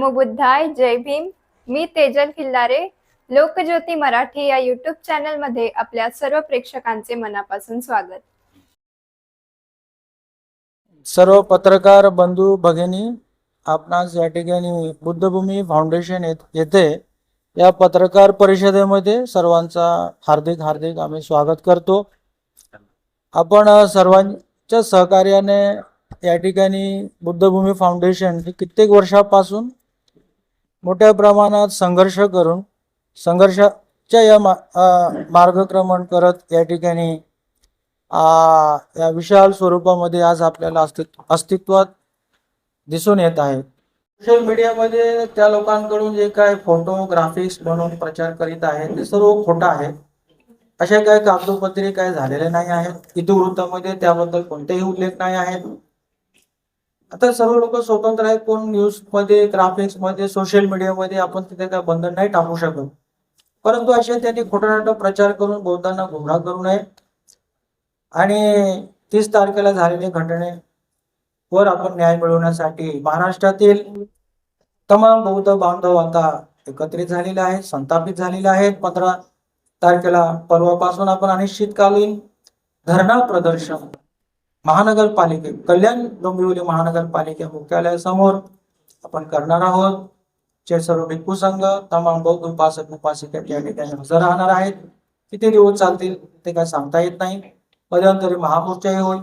नमो बुद्धाय. जय भीम. मी तेजल खिल्लारे. लोकज्योती मराठी या YouTube channel मध्ये आपल्या सर्व प्रेक्षकांचे मनापासून स्वागत. सर्व पत्रकार बंधू भगिनी, आपणास या ठिकाणी बुद्धभूमी फाउंडेशन येथे या पत्रकार परिषदेमध्ये सर्वांचा हार्दिक हार्दिक आम्ही स्वागत करतो. आपण सर्वांच्या सहकार्याने या ठिकाणी बुद्धभूमी फाउंडेशन ही कित्येक वर्षापासून मोठ्या प्रमाणात संघर्षाच्या या मार्गक्रमण करत या ठिकाणी या विशाल स्वरूपामध्ये आज आपल्याला अस्तित्वात दिसून येत आहे. सोशल मीडियामध्ये त्या लोकांकडून जे काय फोटोग्राफिक्स म्हणून प्रचार करीत आहेत ते सर्व खोटं आहे. अशा काही कागदोपत्री काय झालेले नाही आहेत. इतिवृत्तामध्ये त्याबद्दल कोणतेही उल्लेख नाही आहेत. आता सर्व लोक स्वतंत्र आहेत. कोण न्यूज मध्ये, ग्राफिक्स मध्ये, सोशल मीडियामध्ये आपण तिथे काय बंधन नाही टाकू शकत. परंतु असे त्यांनी खोटानाटा प्रचार करून बौद्धांना गुमराह करू नये आणि 30 तारखेला झालेल्या घटनेवर आपण न्याय मिळवण्यासाठी महाराष्ट्रातील तमाम बौद्ध बांधव आता एकत्रित झालेले आहेत, संतापित झालेले आहेत. 15 तारखेला परवापासून आपण अनिश्चितकालीन धरणा प्रदर्शन महानगरपालिके कल्याण डोंबिवली महानगरपालिका मुख्यालयासमोर आपण करणार आहोत. जे सर्व भिक्खू संघ, तमाम बौद्ध उपासक उपासिका या ठिकाणी हजर राहणार आहेत. किती दिवस चालतील ते काय सांगता येत नाही. मध्यंतरी महामोर्चाही होईल.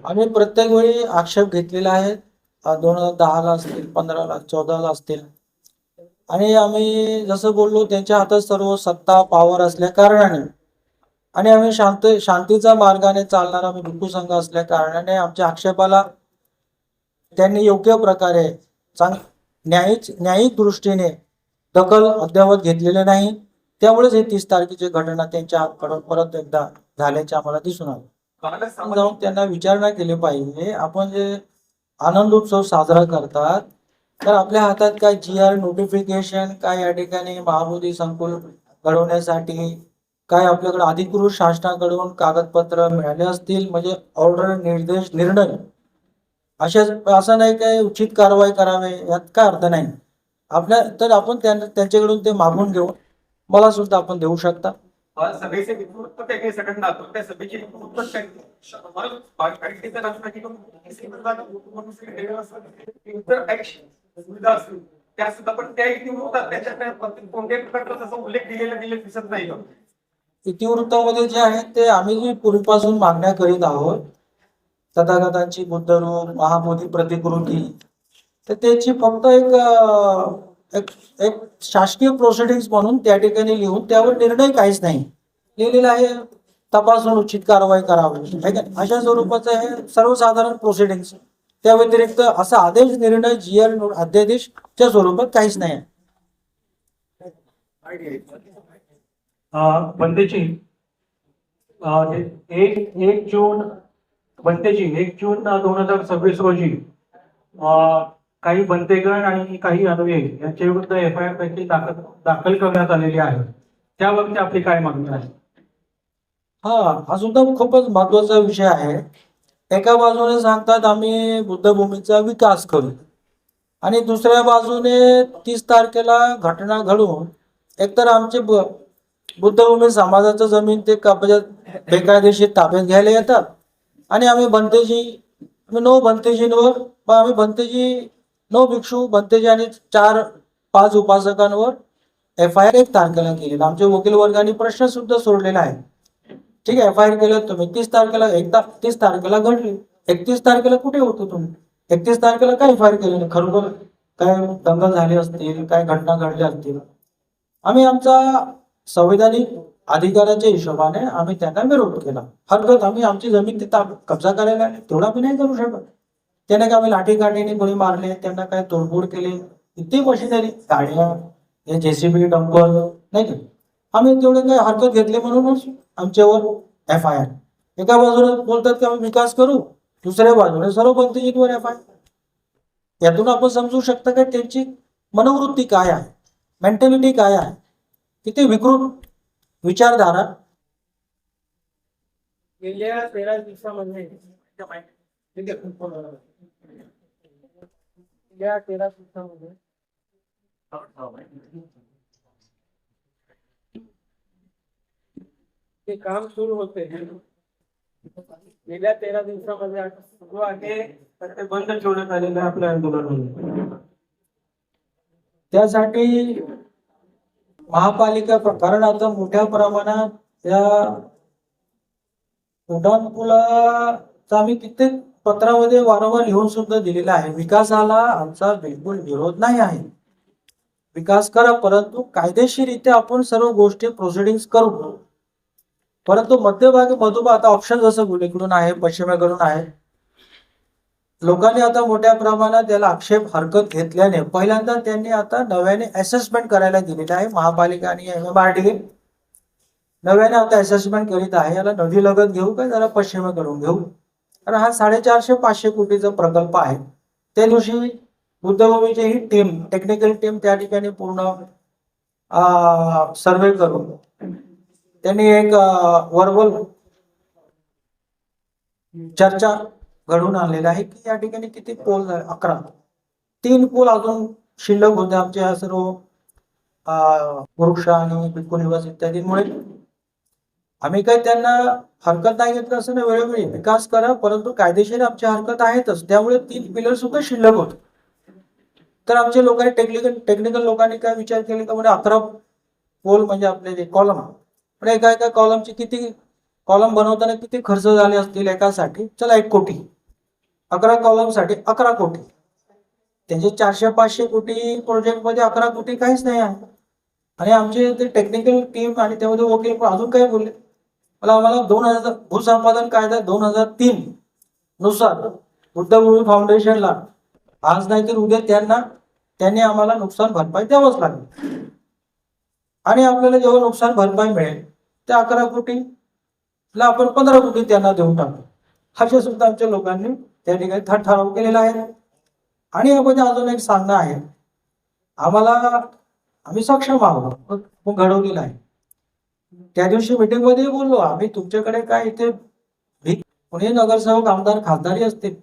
आम्ही प्रत्येक वेळी आक्षेप घेतलेला आहे. 2010ला असतील, 15ला, 14ला असतील. आणि आम्ही जसं बोललो, त्यांच्या हातात सर्व सत्ता पावर असल्या कारणाने आणि आम्ही शांतीचा मार्गाने चालणारा आम्ही भिक्खू संघ असल्या कारणाने आमच्या आक्षेपाला त्यांनी योग्य प्रकारे न्यायिक दृष्टीने दखल अद्यावत घेतलेले नाही. त्यामुळेच ही 30 तारखेची घटना त्यांच्या हातकडून परत एकदा झाल्याचे आम्हाला दिसून आलं. जाऊन त्यांना विचारणा केली पाहिजे. आपण जे आनंद उत्सव साजरा करतात तर आपल्या हातात काय GR नोटिफिकेशन, काय या ठिकाणी महाबोधी संकुल घडवण्यासाठी काय आपल्याकडे अधिकृत शासनाकडून कागदपत्र मिळाले असतील, म्हणजे ऑर्डर, निर्देश, निर्णय असं नाही काय उचित कारवाई करावे यात काय अर्थ नाही आपल्या. तर आपण त्यांच्याकडून ते मागून घेऊन मला सुद्धा आपण देऊ शकता. सभेचे त्या संघटना त्या सभेची त्या सुद्धा पण त्या त्याच्यात उल्लेख दिलेला दिसत नाही. इतिवृत्तामध्ये जे आहे ते आम्ही जी पूर्वीपासून मागण्या करीत आहोत, तथागतांची बुद्धरूप, महाबोधी प्रतिकृती, तर त्याची फक्त एक शासकीय प्रोसिडिंग्स म्हणून त्या ठिकाणी लिहून त्यावर निर्णय काहीच नाही लिहिलेला आहे. तपासून उचित कारवाई करावी अशा स्वरूपाचं हे सर्वसाधारण प्रोसिडिंग्स. त्या व्यतिरिक्त असा आदेश, निर्णय, GR अध्यादेशच्या स्वरूपात काहीच नाही. बनतेची 1 जून 2026 रोजी काही बनतेगण आणि काही अनुयायी यांच्या विरुद्ध FIR पैकी दाखल करण्यात आलेली आहे. त्याबाबत आपली काय मागणी आहे? हा सुद्धा खूपच महत्वाचा विषय आहे. एका बाजूने सांगतात आम्ही बुद्धभूमीचा विकास करू आणि दुसऱ्या बाजूने 30 तारखेला घटना घडून एकतर आमचे बुद्धभूमी समाजाचं जमीन ते कब्जात बेकायदेशीर ताब्यात घ्यायला येतात आणि आम्ही भंतेजींवर 9 भिक्षू भंतेजी आणि 4-5 उपासकांवर FIR 1 तारखेला केलेला. आमच्या वकील वर्गाने प्रश्न सुद्धा सोडलेला आहे. ठीक आहे, FIR केलं तुम्ही 30 तारखेला, 30 तारखेला घडली. 31 तारखेला कुठे होतो तुम्ही? 31 तारखेला काय FIR केलं? खरोखर काय दंगल झाली असतील, काय घटना घडल्या असतील. आम्ही आमचा संवैधानिक अधिकाराच्या हिशोबाने आम्ही त्यांना विरोध केला. हरकत आम्ही आमची जमीन तिथं कब्जा करायला तेवढा बी नाही करू शकत. त्याने काय आम्ही लाठीकाठीने गोळी मारले, त्यांना काय तोडफोड केली, किती मशिनरी, गाड्या, JCB, डंपर नाही का. आम्ही तेवढे काही हरकत घेतली म्हणूनच आमच्यावर FIR. एका बाजूने बोलतात की आम्ही विकास करू, दुसऱ्या बाजूने सर्व भंतेजींवर FIR. यातून आपण समजू शकता की त्यांची मनोवृत्ती काय आहे, मेंटॅलिटी काय आहे, किती विकृत विचारधारा. गेल्या 13 दिवसामध्ये गेल्या 13 दिवसामध्ये ते काम सुरू होते. गेल्या 13 दिवसामध्ये आता सुरू आहे तर ते बंद ठेवण्यात आलेलं आहे आपल्या आंदोलनामध्ये. त्यासाठी महापालिका कारण आता मोठ्या प्रमाणात या उड्डाणपुलाचा आम्ही कित्येक पत्रामध्ये वारंवार लिहून सुद्धा दिलेला आहे. विकासाला आमचा बिलकुल विरोध नाही आहे, विकास करा, परंतु कायदेशीररित्या आपण सर्व गोष्टी प्रोसिडिंग करू. परंतु मध्यभागी मधोबा आता ऑप्शन जसं गुलीकडून आहे, पश्चिमेकडून आहे, लोकांनी आता मोठ्या प्रमाणात त्याला आक्षेप हरकत घेतल्याने पहिल्यांदा त्यांनी आता नव्याने असेसमेंट करायला दिलेलं आहे. महापालिका आणि MMRDA नव्याने आता असेसमेंट करीत आहे, याला नदी लगत घेऊ का जरा पश्चिमेकडून घेऊ. कारण हा 450-500 कोटीचा प्रकल्प आहे. त्या दिवशी बुद्धभूमीची ही टीम, टेक्निकल टीम त्या ठिकाणी पूर्ण सर्वे करून त्यांनी एक वर्बल चर्चा घडून आणलेला आहे की या ठिकाणी किती पोल झाले, 11. 3 पोल अजून शिल्लक होते आमच्या सर्व वृक्ष आणि पिकू निवास इत्यादींमुळे. आम्ही काही त्यांना हरकत नाही घेतलं असं नाही, वेळोवेळी विकास करा, परंतु कायदेशीर आमची हरकत आहेतच. त्यामुळे 3 पिलर सुद्धा शिल्लक होते. तर आमच्या लोकांनी टेक्निकल लोकांनी काय विचार केले का म्हणजे 11 पोल म्हणजे आपले जे कॉलम, पण एका कॉलमची किती, कॉलम बनवताना किती खर्च झाले असतील एकासाठी, चला 1 कोटी, 11 कॉलमसाठी 11 कोटी, त्यांचे 400-500 कोटी प्रोजेक्ट मध्ये 11 कोटी काहीच नाही आहे. आणि आमचे ते टेक्निकल टीम आणि त्यामध्ये वकील पण अजून काय बोलले, आम्हाला 2000 भूसंपादन कायदा 2003 नुसार बुद्धभूमी फाउंडेशनला आज नाही तर उद्या त्यांनी आम्हाला नुकसान भरपाई द्यावंच लागेल. आणि आपल्याला जेव्हा नुकसान भरपाई मिळेल त्या 11 कोटीला आपण 15 कोटी त्यांना देऊन टाकू, अशा सुद्धा आमच्या लोकांनी त्या ठिकाणी ठराव केलेला आहे. आणि यामध्ये अजून एक सांगणं आहे, आम्ही सक्षम आहोत, घडवलेलं आहे. त्या दिवशी मीटिंग मध्ये बोललो, आम्ही तुमच्याकडे काय इथे पुणे नगरसेवक, आमदार, खासदारी असतील,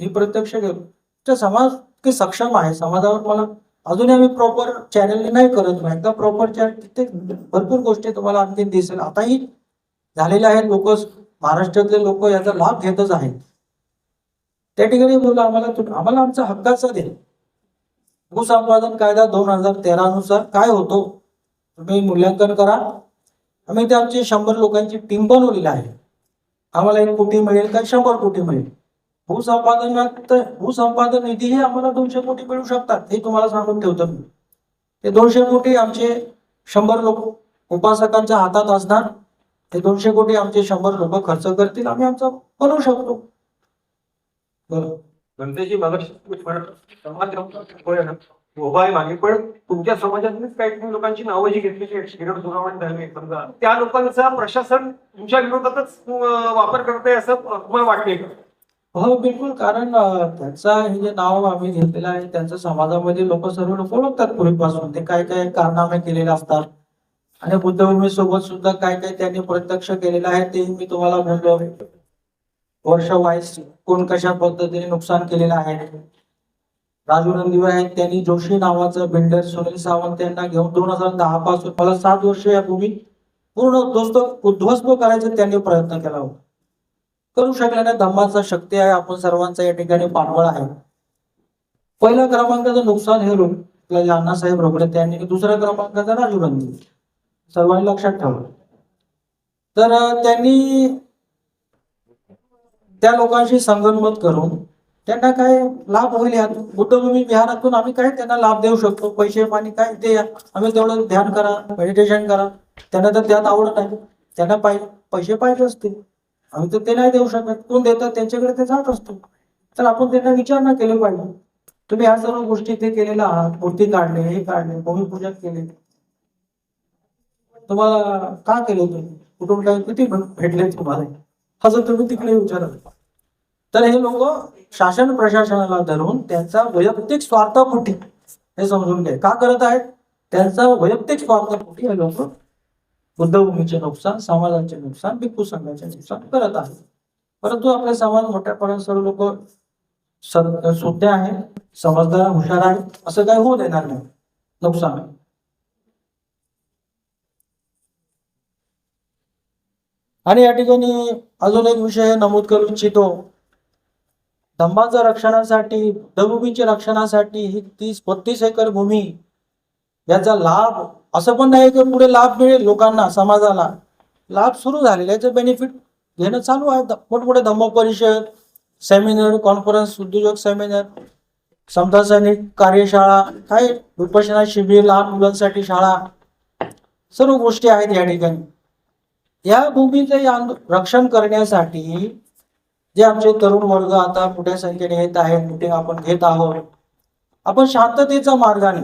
मी प्रत्यक्ष गेलो तर समाज की सक्षम आहे. समाजावर मला अजूनही आम्ही प्रॉपर चॅनल नाही करत, एकदा प्रॉपर चॅनल तिथे भरपूर गोष्टी तुम्हाला आणखी दिसेल. आताही झालेल्या आहेत, लोक महाराष्ट्रातले लोक याचा लाभ घेतच आहेत. त्या ठिकाणी बोललो आम्हाला आमचा हक्काचा दे. भूसंपादन कायदा 2013 नुसार काय होतो तुम्ही मूल्यांकन करा. आम्ही ते आमची 100 लोकांची टीम बनवलेली आहे. आम्हाला 1 कोटी मिळेल का 100 कोटी मिळेल. भूसंपादन निधीही आम्हाला 200 कोटी मिळू शकतात, हे तुम्हाला सांगून ठेवतो मी. ते 200 कोटी आमचे 100 लोक उपासकांच्या हातात असणार. ते 200 कोटी आमचे 100 लोक खर्च करतील, आम्ही आमचा बनवू शकतो. बरोबर गणतेची समाज उभा आहे मागे, पण तुमच्या समाजातलीच काही लोकांची नावं जी घेतलेली आहेत, समजा त्या लोकांचा प्रशासन तुमच्या विरोधातच वापर करते असं तुम्हाला वाटते का? हो बिलकुल, कारण त्यांचा हे जे नाव आम्ही घेतलेलं आहे त्यांचं समाजामध्ये सर्व लोक ओळखतात पूर्वीपासून. ते काय काय कारनामे केलेले असतात आणि बुद्धभूमी सोबत सुद्धा काय काय त्यांनी प्रत्यक्ष केलेलं आहे ते मी तुम्हाला बोललो. वर्ष वाईज कोण कशा पद्धतीने नुकसान केलेलं आहे. राजू रणदिवे आहेत, त्यांनी जोशी नावाचं बिल्डर सुनील सावंत यांना घेऊन 2010 पासून मला 7 वर्ष या भूमी पूर्ण उद्ध्वस्त करायचा त्यांनी प्रयत्न केला होता. करू शकले नाही. धम्माचा शक्ती आहे, आपण सर्वांचा या ठिकाणी पाठबळ आहे. पहिल्या क्रमांकाचं नुकसान हे आपल्या अण्णासाहेब रोकडे त्यांनी, दुसऱ्या क्रमांकाचा राजू रणदिवे, सर्वांनी लक्षात ठेवलं. तर त्यांनी त्या लोकांशी संगनमत करून त्यांना काय लाभ होईल यातून, बुद्धभूमी विहारातून आम्ही काय त्यांना लाभ देऊ शकतो, पैसे पाणी काय ते आम्ही तेवढं ध्यान करा, मेडिटेशन करा. त्यांना तर त्यात आवडत नाही, त्यांना पैसे पाहिजे असतील, आम्ही तर ते नाही देऊ शकत. कोण देतात त्यांच्याकडे ते जात असतो. तर आपण त्यांना विचारणा केली पाहिजे, तुम्ही ह्या सर्व गोष्टी ते केलेल्या आहात, मूर्ती काढले, हे काढले, भूमिपूजन केले, तुम्हाला का केले, तुम्ही कुठून काय किती भेटले तुम्हाला, असं तुम्ही तिकडे विचारा. तर हे लोक शासन प्रशासनाला धरून त्यांचा वैयक्तिक स्वार्थापोटी हे समजून घ्या का करत आहेत. त्यांचा वैयक्तिक स्वार्थापोटी हे लोक बुद्धभूमीचे नुकसान, समाजाचे नुकसान, भिक्खू संघाचे नुकसान करत आहेत. परंतु आपले समाज मोठ्यापर्यंत सर्व लोक सुज्ञ आहे, समजदार, हुशार आहे, असं काही होऊ देणार नाही नुकसान. आणि या ठिकाणी अजून एक विषय नमूद करू इच्छितो. धम्माच्या रक्षणासाठी, बुद्धभूमीच्या रक्षणासाठी ही 30-32 एकर भूमी, याचा लाभ असं पण नाही की पुढे लाभ मिळेल लोकांना, समाजाला लाभ सुरू झालेला, याचं बेनिफिट घेणं चालू आहे. मोठमोठे धम्म परिषद, सेमिनार, कॉन्फरन्स, उद्योजक सेमिनार, समता सैनिक कार्यशाळा, काय विपश्यना शिबिर, लहान मुलांसाठी शाळा, सर्व गोष्टी आहेत या ठिकाणी. या भूमीचे रक्षण करण्यासाठी जे आमचे तरुण वर्ग आता मोठ्या संख्येने येत आहेत, मीटिंग आपण घेत आहोत, आपण शांततेच्या मार्गाने,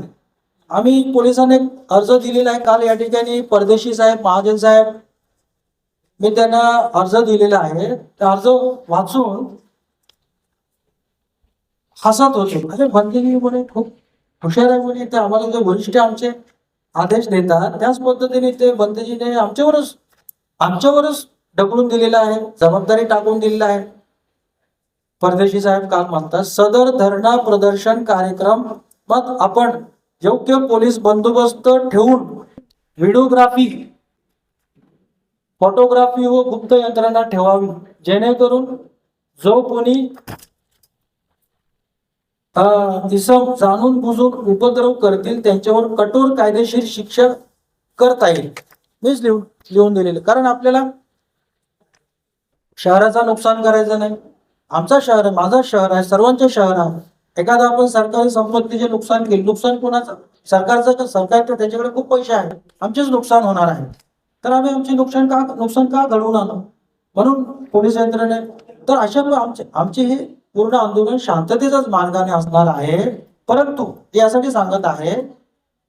आम्ही पोलिसांना एक अर्ज दिलेला आहे. काल या ठिकाणी परदेशी साहेब, महाजन साहेब, मी त्यांना अर्ज दिलेला आहे. त्या अर्ज वाचून हसत होते. म्हणजे भंतेजी म्हणे खूप हुशार आहे म्हणे, ते आम्हाला जे वरिष्ठ आमचे आदेश देतात त्याच पद्धतीने ते भंतेजीने आमच्यावरच ढकलून दिलेला आहे, जबाबदारी टाकून दिलेला आहे. परदेशी साहेब काल म्हणतात, सदर धरणा प्रदर्शन कार्यक्रम मग आपण योग्य पोलीस बंदोबस्त ठेवून व्हिडिओग्राफी, फोटोग्राफी व गुप्त यंत्रणा ठेवावी, जेणेकरून जो कोणी इसम जाणून बुजून उपद्रव करतील त्यांच्यावर कठोर कायदेशीर शिक्षा करता येईल. मीच लिहून दिलेलं. कारण आपल्याला शहराचं नुकसान करायचं नाही. आमचा शहर आहे, माझा शहर आहे, सर्वांचे शहर आहे. एखादा आपण सरकारी संपत्तीचे नुकसान केले, नुकसान कोणाचं? सरकारचं. तर सरकारचं त्याच्याकडे खूप पैसे आहेत, आमचेच नुकसान होणार आहे. तर आम्ही आमचे नुकसान का घडवून आणू? म्हणून पोलीस यंत्रणे तर अशा आमचे हे पूर्ण आंदोलन शांततेच्याच मार्गाने असणार आहे. परंतु यासाठी सांगत आहे,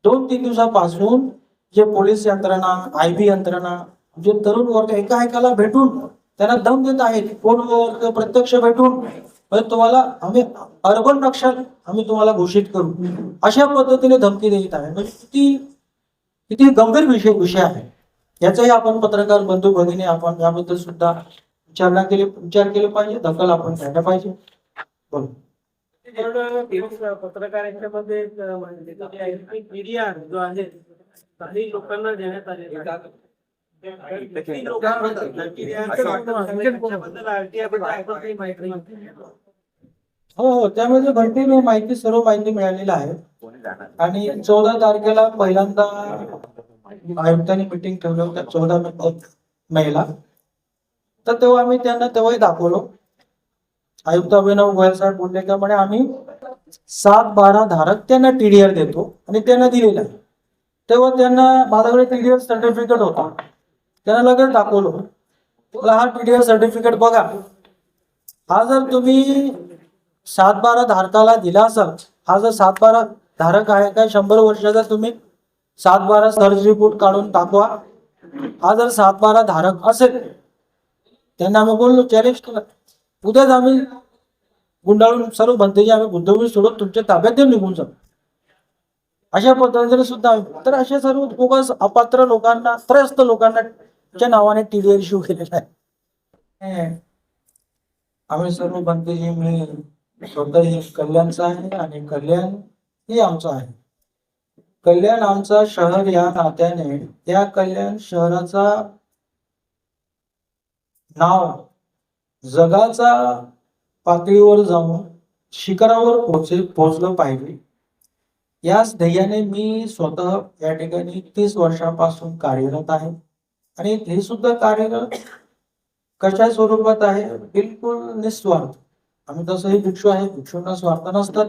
2-3 दिवसापासून जे पोलीस यंत्रणा, IB यंत्रणा, जे तरुण वर्ग एकाएकाला भेटून त्यांना दम देत आहेत, फोनवर प्रत्यक्ष भेटून तुम्हाला आम्ही अर्बन नक्षल आम्ही तुम्हाला घोषित करू, अशा पद्धतीने धमकी देत आहे. म्हणजे किती गंभीर विषय आहे. याचाही आपण पत्रकार बंधू भगिनी आपण याबद्दल सुद्धा विचार केले पाहिजे, दखल आपण घ्यायला पाहिजे. बोल. पत्रकारांच्या मध्ये मीडिया जो आहे काही लोकांना देण्यात आलेला हो, त्यामध्ये भरपूर सर्व माहिती मिळालेली आहे. आणि 14 तारखेला पहिल्यांदा आयुक्तांनी मीटिंग ठेवलं होतं, 14 मेला. तर तेव्हा आम्ही त्यांना तेव्हाही दाखवलो. आयुक्त अभिनव गोयल साहेब बोलले का म्हणे आम्ही 7-12 धारक त्यांना TDR देतो, आणि त्यांना दिलेला आहे. तेव्हा त्यांना माझ्याकडे TDR सर्टिफिकेट होता, त्यांना लगेच दाखवलो. हा TDR सर्टिफिकेट बघा, हा जर तुम्ही 7-12 धारकाला दिला असाल, हा जर 7-12 धारक आहे काय 100 वर्षाचा, तुम्ही 7-12 सर्च रिपोर्ट काढून दाखवा. हा जर 7-12 धारक असेल, त्यांना आम्ही बोललो, चॅलेंज केलं, उद्याच आम्ही गुंडाळून सर्व भंतेजी आम्ही बुद्धभूमी सोडून तुमच्या ताब्यात देऊन निघून जाऊ, अशा पद्धतीने सुद्धा. तर अशा सर्व बोगस अपात्र लोकांना, त्रस्त लोकांना च्या नावाने TDR इश्यू केलेला आहे. आम्ही सर्व भंतेजी, मी स्वतः कल्याणचा आहे आणि कल्याण हे आमचं आहे. कल्याण आमचा शहर या नात्याने त्या कल्याण शहराचा नाव जगाचा पातळीवर जाऊन शिखरावर पोहोचलं पाहिजे, याच ध्येयाने मी स्वतः या ठिकाणी 30 वर्षापासून कार्यरत आहे. आणि हे सुद्धा कार्य कशा स्वरूपात आहे? बिलकुल निस्वार्थ. आम्ही तसंही भिक्षू आहे, भिक्षूंना स्वार्थ नसतात.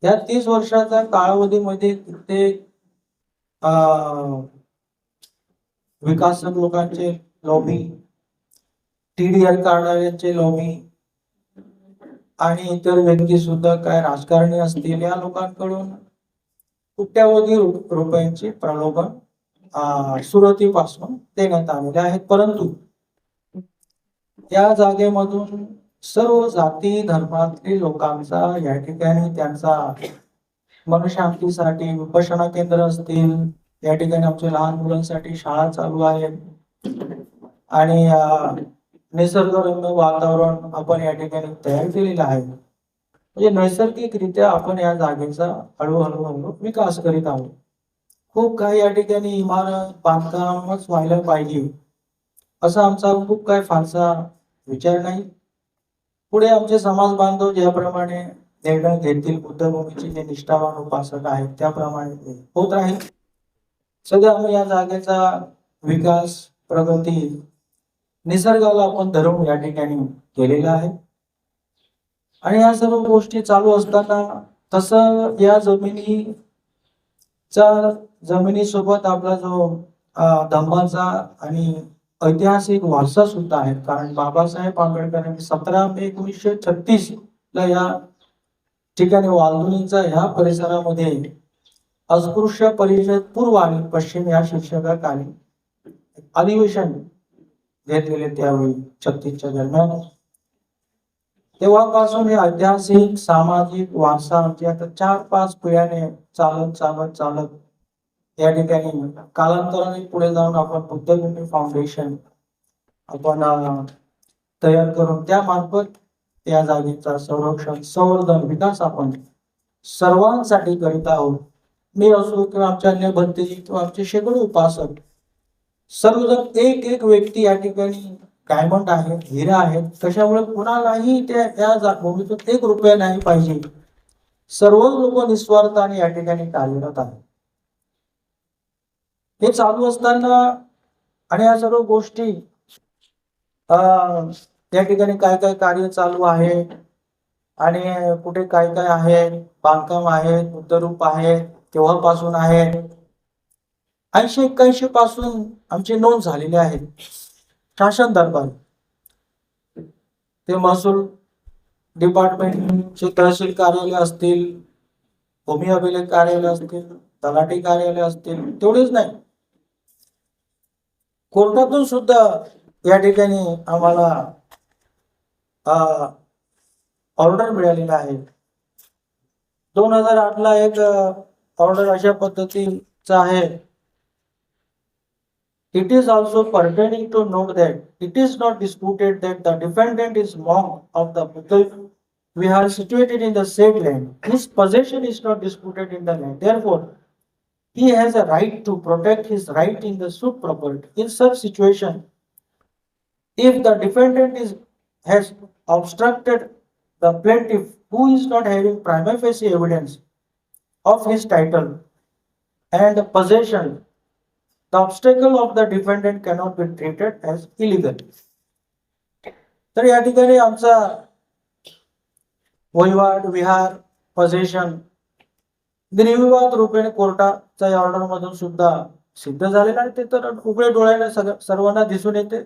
या 30 वर्षाच्या कालावधीमध्ये कित्येक विकासक लोकांचे लॉबी, TDR काढणाऱ्यांचे लॉबी, आणि इतर व्यक्ती सुद्धा, काय राजकारणी असतील, या लोकांकडून कोट्यावधी रुपयांचे प्रलोभन सुरुवातीपासून देण्यात आलेले आहेत. परंतु या जागेमधून सर्व जाती धर्मातील लोकांचा या ठिकाणी त्यांचा मनशांतीसाठी विपश्यना केंद्र असतील, या ठिकाणी आमच्या लहान मुलांसाठी शाळा चालू आहेत आणि निसर्गरम्य वातावरण आपण या ठिकाणी तयार केलेलं आहे. म्हणजे नैसर्गिकरित्या आपण या जागेचा हळूहळू विकास करीत आहोत. खूप काही या ठिकाणी इमारत बांधकामच व्हायला पाहिजे असा आमचा खूप काही फारसा विचार नाही. पुढे आमचे समाज बांधव ज्याप्रमाणे निर्णय घेतील, बुद्धभूमीचे जे निष्ठावान उपासक आहेत त्याप्रमाणे ते होत राहील. सध्या आम्ही या जागेचा विकास प्रगती निसर्गाला आपण धरून या ठिकाणी केलेला आहे आणि या सर्व गोष्टी चालू असताना तसं या जमिनीसोबत आपला जो धम्माचा आणि ऐतिहासिक वारसा सुद्धा आहे. कारण बाबासाहेब आंबेडकरांनी 17 मे 1936 ला या ठिकाणी वाल्दुनीचा ह्या परिसरामध्ये अस्पृश्य परिषद पूर्व आणि पश्चिम या शिक्षकाखाली अधिवेशन घेतलेले त्यावेळी 36च्या दरम्यान. तेव्हापासून हे ऐतिहासिक सामाजिक वारसा आमची आता 4-5 पिढ्याने चालत या ठिकाणी कालांतराने पुढे जाऊन आपण बुद्धभूमी फाउंडेशन आपण तयार करून त्या मार्फत या जागेचा संरक्षण संवर्धन विकास आपण सर्वांसाठी करीत आहोत. मी असो किंवा आमच्या अन्य भंतेजी किंवा आमचे शेकडो उपासक सर्वजण एक व्यक्ती या ठिकाणी डायमंड आहे, हिरा आहे, कशामुळे कुणालाही त्या भूमीतून 1 रुपया नाही पाहिजे. सर्व लोक निस्वार्थाने या ठिकाणी कार्यरत आहेत. हे चालू असताना आणि या सर्व गोष्टी त्या ठिकाणी काय काय कार्य चालू आहे आणि कुठे काय काय आहे, बांधकाम आहे, बुद्धरूप आहे, तेव्हापासून आहे 80-81 पासून आमची नोंद झालेली आहे शासन दरबार. ते महसूल डिपार्टमेंटचे तहसील कार्यालय असतील, भूमी अभिलेख कार्यालय असतील, तलाठी कार्यालय असतील, तेवढेच नाही कोर्टातून सुद्धा या ठिकाणी आम्हाला ऑर्डर मिळालेला आहे. 2008 ला एक ऑर्डर अशा पद्धतीचा आहे. It is also pertaining to note that it is not disputed that the defendant is monk of the Buddha Vihar situated in the said land. His possession is not disputed in the land. Therefore, he has a right to protect his right in the suit property. In such situation, if the defendant has obstructed the plaintiff who is not having prima facie evidence of his title and possession, the obstacle of the defendant cannot be treated as illegal. तर या ठिकाणी आमचा वहिवाट विहार पोझेशन निर्विवाद रूपेने कोर्टाच्या order मधून सुद्धा सिद्ध झालेला आहे. ते तर उघडे डोळ्याने सर्वांना दिसून येते.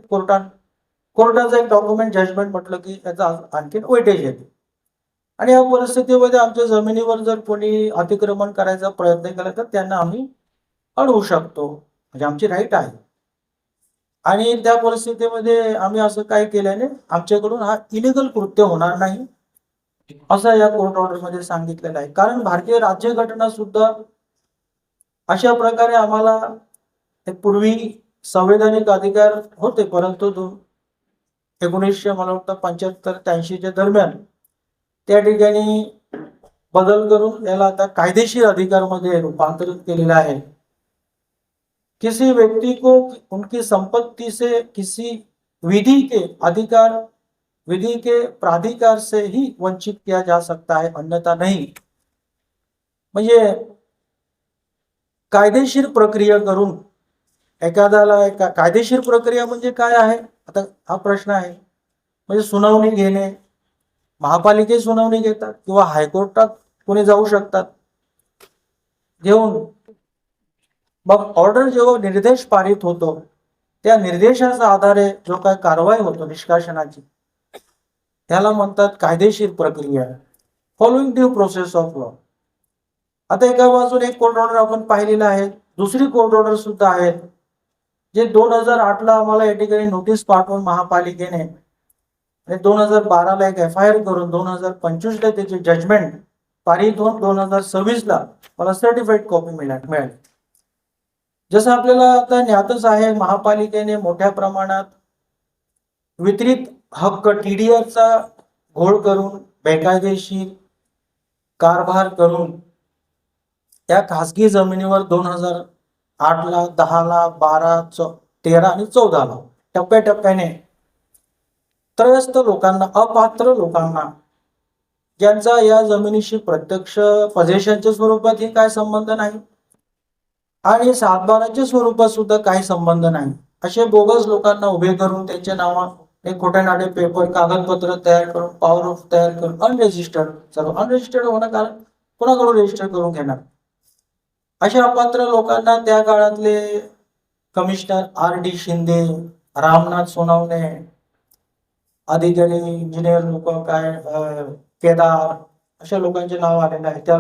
कोर्टाचं एक डॉक्युमेंट जजमेंट म्हटलं की त्याचा आणखी वेटेज येते. आणि या परिस्थितीमध्ये आमच्या जमिनीवर जर कोणी अतिक्रमण करायचा प्रयत्न केला तर त्यांना आम्ही अडवू शकतो, म्हणजे आमची राईट आहे. आणि त्या परिस्थितीमध्ये आम्ही असं काय केल्याने आमच्याकडून हा इलिगल कृत्य होणार नाही असं या कोर्ट ऑर्डर मध्ये सांगितलेलं आहे. कारण भारतीय राज्यघटना सुद्धा अशा प्रकारे आम्हाला पूर्वी संवैधानिक अधिकार होते, परंतु 1975-83 दरम्यान त्या ठिकाणी बदल करून याला आता कायदेशीर अधिकार मध्ये रूपांतरित केलेला आहे. किसी व्यक्ति को उनकी संपत्ति से किसी विधि के प्राधिकार से ही वंचित किया जा सकता है, अन्यथा नहीं. म्हणजे कायदेशीर प्रक्रिया करून एखाद्याला कायदेशीर प्रक्रिया म्हणजे काय आहे आता हा प्रश्न आहे. म्हणजे सुनावणी घेणे, महापालिकेत सुनावणी घेतात किंवा हायकोर्टात कोणी जाऊ शकतात घेऊन. मग ऑर्डर जेव्हा निर्देश पारित होतो त्या निर्देशाच्या आधारे जो काय कारवाई होतो निष्कासनाची त्याला म्हणतात कायदेशीर प्रक्रिया, following due process of law. आता एका बाजूने एक कोर्ट ऑर्डर आपण पाहिलेला आहे, दुसरी कोर्ट ऑर्डर सुद्धा आहे जे 2008 ला आम्हाला या ठिकाणी नोटीस पाठवून महापालिकेने आणि 2012ला एक FIR करून 2025ला त्याचे जजमेंट पारित होऊन 2026ला मला सर्टिफाईड कॉपी मिळाली. जसं आपल्याला आता ज्ञातच आहे, महापालिकेने मोठ्या प्रमाणात वितरित हक्क TDRचा घोळ करून बेकायदेशीर कारभार करून त्या खासगी जमिनीवर 2008ला, 10ला, 12, 13 आणि 14ला टप्प्याटप्प्याने त्रयस्थ लोकांना, अपात्र लोकांना, ज्यांचा या जमिनीशी प्रत्यक्ष पोझेशनच्या स्वरूपात काय संबंध नाही आणि सातबाराच्या स्वरूपात सुद्धा काही संबंध नाही, असे बोगस लोकांना उभे करून त्यांच्या नावाने खोटे नाटे पेपर, कागदपत्र तयार करून, पॉवर ऑफ तयार करून अनरेजिस्टर्ड, सर्व अनरेजिस्टर्ड होणं कारण कोणाकडून रजिस्टर करून घेणार, अशा अपात्र लोकांना त्या काळातले कमिशनर RD शिंदे, रामनाथ सोनवणे, अधिकारी इंजिनियर लोक, केदार, अशा लोकांचे नाव आलेले आहे. त्या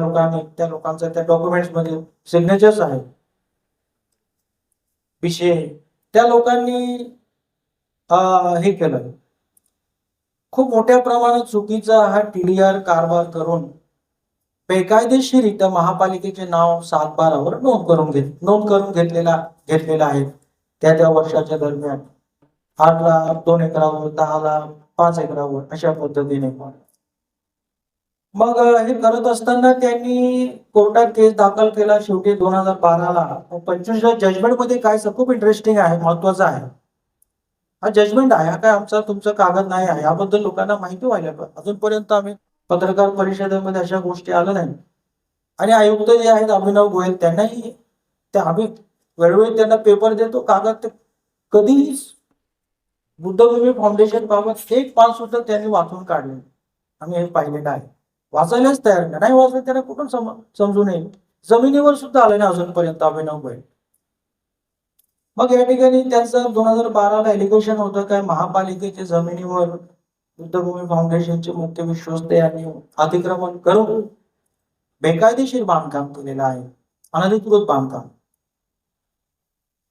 लोकांचं त्या डॉक्युमेंट्स मध्ये सिग्नेचर्स आहेत. विषय त्या लोकांनी हे केलं, खूप मोठ्या प्रमाणात चुकीचा हा TDR कारभार करून बेकायदेशीररित्या महापालिकेचे नाव 7/12वर नोंद करून घेतलेला आहे. त्या वर्षाच्या दरम्यान 8ला 2 एकरावर, 10ला 5 एकरावर, अशा पद्धतीने. मग हे करत असताना त्यांनी कोर्टात केस दाखल केला. शेवटी 2012ला 25ला जजमेंट मध्ये काय खूप इंटरेस्टिंग आहे, महत्वाचं आहे. हा जजमेंट आहे, हा काय आमचा तुमचा कागद नाही आहे, याबद्दल लोकांना माहिती व्हायला पाहिजे. अजूनपर्यंत आम्ही पत्रकार परिषदेमध्ये अशा गोष्टी आल्या नाही. आणि आयुक्त जे आहेत अभिनव गोयल, त्यांनाही आम्ही वेळोवेळी त्यांना पेपर देतो, कागद. ते कधीही बुद्धभूमी फाउंडेशन बाबत एक पान सुद्धा त्यांनी वाचून काढले, आम्ही हे पाहिलेलं आहे. वाचायलाच तयार नाही वाचलं, त्यांना कुठून समजू नये. जमिनीवर सुद्धा आलं नाही अजूनपर्यंत अभिनव गोयल. मग या ठिकाणी त्यांचं 2012ला एलिगेशन होतं काय, महापालिकेच्या जमिनीवर बुद्धभूमी फाउंडेशनचे मुख्य विश्वस्त यांनी अतिक्रमण करून बेकायदेशीर बांधकाम केलेलं आहे, अनधिकृत बांधकाम.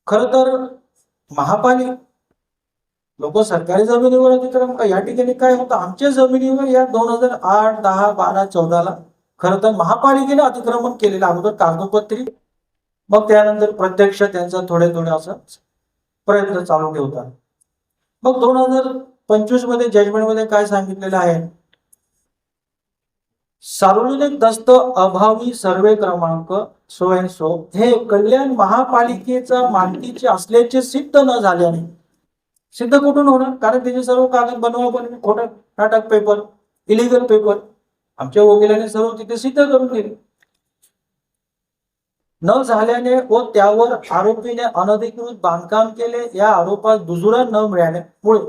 खर तर महापालिका लोक सरकारी जमिनीवर अतिक्रमण का, या ठिकाणी काय होतं, आमच्या जमिनीवर या 2008, 10, 12, 14ला खरं तर महापालिकेने अतिक्रमण केलेलं अगोदर कागदोपत्री, मग त्यानंतर प्रत्यक्ष त्यांचा थोडे असं प्रयत्न चालू ठेवतात. मग 2025 मध्ये जजमेंट मध्ये काय सांगितलेलं आहे, सार्वजनिक दस्त अभावी सर्वे क्रमांक सो अँड सो हे कल्याण महापालिकेचा मालकीचे असल्याचे सिद्ध न झाल्याने, सिद्ध कुठून होणार, कारण त्याचे सर्व कागद बनवा खोटं नाटक पेपर, इलिगल पेपर आमच्या वकिलाने सर्व तिथे सिद्ध करून दिले. न झाल्याने व त्यावर आरोपीने अनधिकृत बांधकाम केले, या आरोपास दुजुरा न मिळाल्यामुळे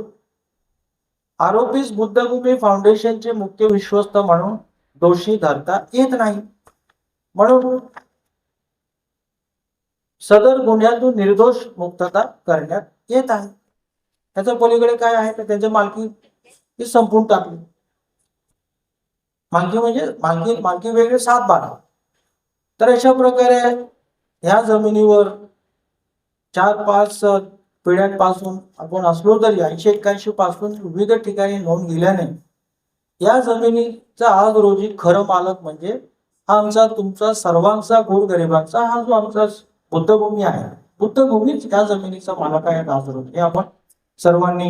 आरोपीस बुद्धभूमी फाउंडेशनचे मुख्य विश्वस्त म्हणून दोषी धरता येत नाही. म्हणून सदर गुन्ह्यातून निर्दोष मुक्तता करण्यात येत आहे. त्याच्या पलीकडे काय आहे तर त्यांच्या मालकी संपून टाकली. मालकी म्हणजे मालकी वेगळे 7/12. तर अशा प्रकारे ह्या जमिनीवर 4-5 पिढ्यांपासून आपण असलो तरी 80-81 पासून विविध ठिकाणी नोंद दिल्याने या जमिनीचा आज रोजी खरं मालक म्हणजे हा आमचा तुमचा सर्वांचा गोरगरिबांचा हा जो आमचा बुद्धभूमी आहे, बुद्धभूमीच या जमिनीचा मालक आहे आज रोजी. हे आपण सर्वांनी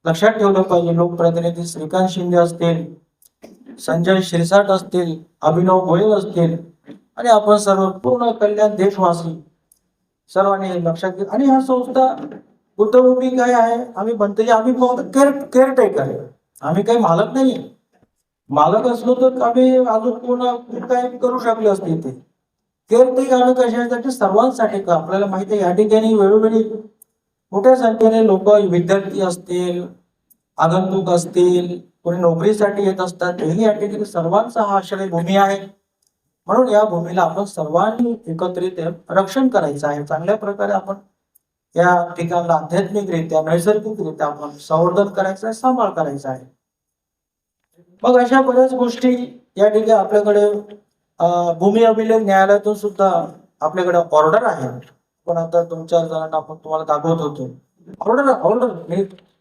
लक्षात ठेवलं पाहिजे. लोकप्रतिनिधी श्रीकांत शिंदे असतील, संजय शिरसाट असतील, अभिनव गोयल असतील आणि आपण सर्व पूर्ण कल्याण देशवासी सर्वांनी लक्षात घेतलं. आणि हा संस्था बुद्धभूमी काय आहे, आम्ही म्हणतो आम्ही केअरटेकर आहे, आम्ही काही मालक नाही. मालक असलो तर आम्ही अजून पूर्ण काय करू शकले असते. ते केअरटेकर आम्ही कशासाठी, सर्वांसाठी का. आपल्याला माहिती आहे या ठिकाणी वेळोवेळी मोठ्या संख्येने लोक, विद्यार्थी असतील, आगंतुक असतील, कोणी नोकरीसाठी येत असतात, तेही या ठिकाणी सर्वांचा हा आश्रयभूमी आहे. म्हणून या भूमीला आपण सर्वांनी एकत्रित रक्षण करायचं आहे. चांगल्या प्रकारे आपण या ठिकाणाला आध्यात्मिकरित्या, नैसर्गिकरित्या आपण संवर्धन करायचं आहे, सांभाळ करायचा आहे. मग अशा बऱ्याच गोष्टी या ठिकाणी आपल्याकडे भूमी अभिलेख न्यायालयातून सुद्धा आपल्याकडे ऑर्डर आहे. पण आता 2-4 जणांना आपण तुम्हाला दाखवत होतो ऑर्डर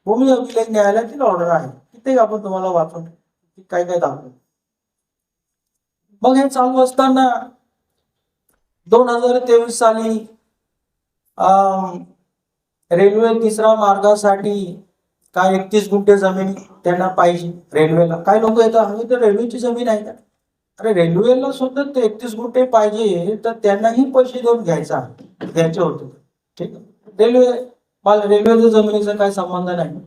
भूमी अभिलेख न्यायालयातील ऑर्डर आहे. किती आपण तुम्हाला वाचून काय काय दाखवलं. मग हे चालू असताना 2023 साली रेल्वे तिसऱ्या मार्गासाठी काय 31 गुंठे जमीन त्यांना पाहिजे. रेल्वेला काय लोक येतात, हवी तर रेल्वेची जमीन आहे का. अरे रेल्वेला सुद्धा ते 31 गुंठे पाहिजे तर त्यांनाही पैसे देऊन घ्यायचे होते. ठीक आहे, रेल्वेच्या जमिनीचा काय संबंध नाही.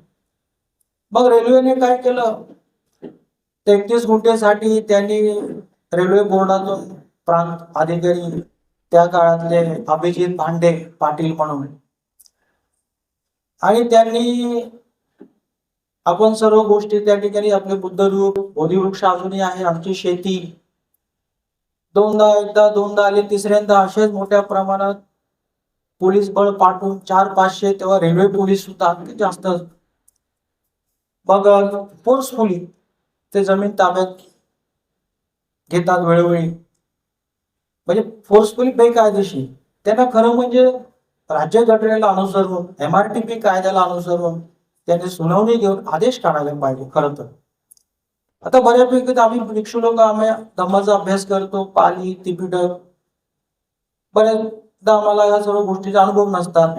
मग रेल्वेने काय केलं, 33 गुंठेसाठी त्यांनी रेल्वे बोर्डातून प्रांत अधिकारी त्या काळातले अभिजित भांडे पाटील म्हणून, आणि त्यांनी आपण सर्व गोष्टी त्या ठिकाणी आपले बुद्धरूप बोधिवृक्ष अजूनही आहे, आमची शेती, दोनदा आले, तिसऱ्यांदा असेच मोठ्या प्रमाणात पोलीस बळ पाठवून 400-500 तेव्हा रेल्वे पोलीस सुद्धा जास्त, मग फोर्सफुली ते जमीन ताब्यात घेतात वेळोवेळी, म्हणजे फोर्सफुली बेकायदेशीर. त्यांना खरं म्हणजे राज्यघटनेला अनुसरून MRTP कायद्याला अनुसरून त्यांनी सुनावणी घेऊन आदेश काढायला पाहिजे खरं तर. आता बऱ्यापैकी आम्ही भिक्षू लोक आम्ही धम्माचा अभ्यास करतो, पाली त्रिपिटक, बऱ्याचदा आम्हाला या सर्व गोष्टीचा अनुभव नसतात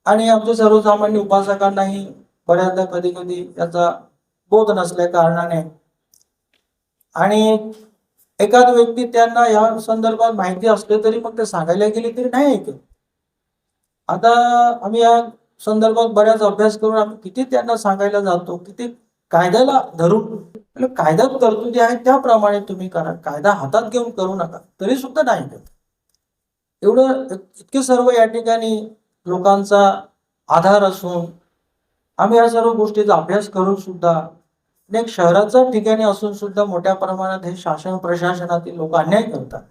आणि आमच्या सर्वसामान्य उपासकांनाही बऱ्याचदा कधी कधी याचा बोध नसल्या कारणाने, आणि एखाद व्यक्ती त्यांना या संदर्भात माहिती असले तरी मग ते सांगायला गेले तरी नाही ऐकत. आता आम्ही या संदर्भात बऱ्याच अभ्यास करून आम्ही किती त्यांना सांगायला जातो, किती कायद्याला धरून, कायद्यात तरतुदी आहे त्याप्रमाणे तुम्ही करा, कायदा हातात घेऊन करू नका, तरी सुद्धा नाही ऐकत. एवढं इतके सर्व या ठिकाणी लोकांचा आधार असून आम्ही या सर्व गोष्टीचा अभ्यास करून सुद्धा, अनेक शहराच्या ठिकाणी असून सुद्धा मोठ्या प्रमाणात हे शासन प्रशासनातील लोक अन्याय करतात.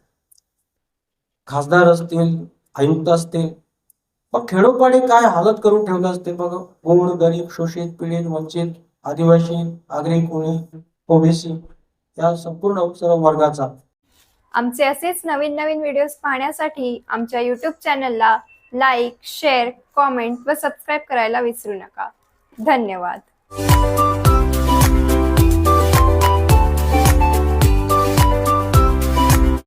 खासदार असतील, आयुक्त असतील, मग खेडोपाडी काय हालत करून ठेवलं असते बघ. गोड गरीब शोषित पीडित वंचित आदिवासी आगरी कोळी ओबीसी या संपूर्ण सर्व वर्गाचा. आमचे असेच नवीन नवीन व्हिडिओज पाहण्यासाठी आमच्या YouTube चॅनलला लाईक, शेअर, कॉमेंट व सबस्क्राईब करायला विसरू नका. धन्यवाद.